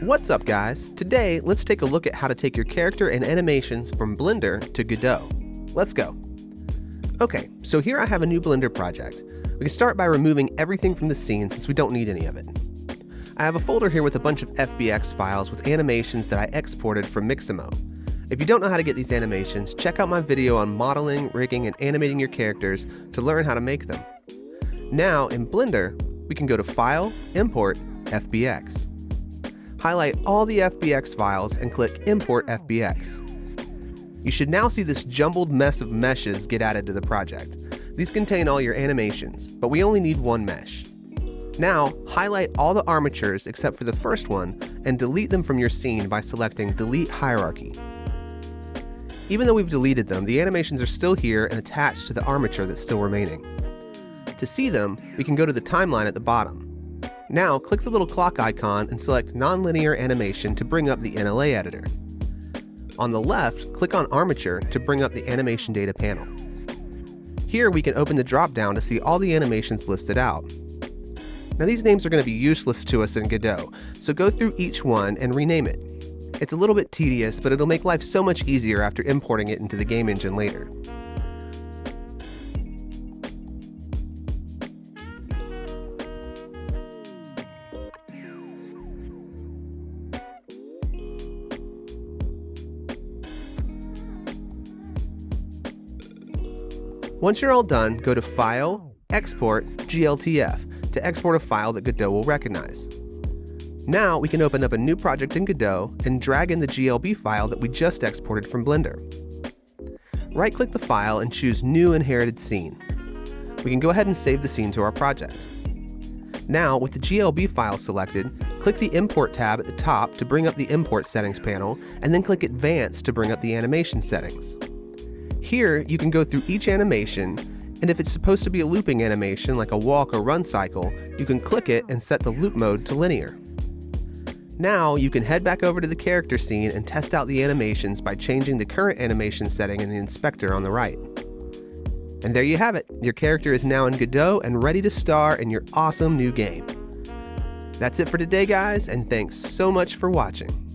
What's up guys? Today, let's take a look at how to take your character and animations from Blender to Godot. Let's go. Okay, so here I have a new Blender project. We can start by removing everything from the scene since we don't need any of it. I have a folder here with a bunch of FBX files with animations that I exported from Mixamo. If you don't know how to get these animations, check out my video on modeling, rigging, and animating your characters to learn how to make them. Now, in Blender, we can go to File, Import, FBX. Highlight all the FBX files and click Import FBX. You should now see this jumbled mess of meshes get added to the project. These contain all your animations, but we only need one mesh. Now, highlight all the armatures except for the first one and delete them from your scene by selecting Delete Hierarchy. Even though we've deleted them, the animations are still here and attached to the armature that's still remaining. To see them, we can go to the timeline at the bottom. Now, click the little clock icon and select Nonlinear Animation to bring up the NLA editor. On the left, click on Armature to bring up the Animation Data panel. Here we can open the drop-down to see all the animations listed out. Now these names are going to be useless to us in Godot, so go through each one and rename it. It's a little bit tedious, but it'll make life so much easier after importing it into the game engine later. Once you're all done, go to File, Export, GLTF to export a file that Godot will recognize. Now we can open up a new project in Godot and drag in the GLB file that we just exported from Blender. Right-click the file and choose New Inherited Scene. We can go ahead and save the scene to our project. Now, with the GLB file selected, click the Import tab at the top to bring up the Import Settings panel, and then click Advanced to bring up the animation settings. Here, you can go through each animation, and if it's supposed to be a looping animation like a walk or run cycle, you can click it and set the loop mode to linear. Now, you can head back over to the character scene and test out the animations by changing the current animation setting in the inspector on the right. And there you have it. Your character is now in Godot and ready to star in your awesome new game. That's it for today, guys, and thanks so much for watching.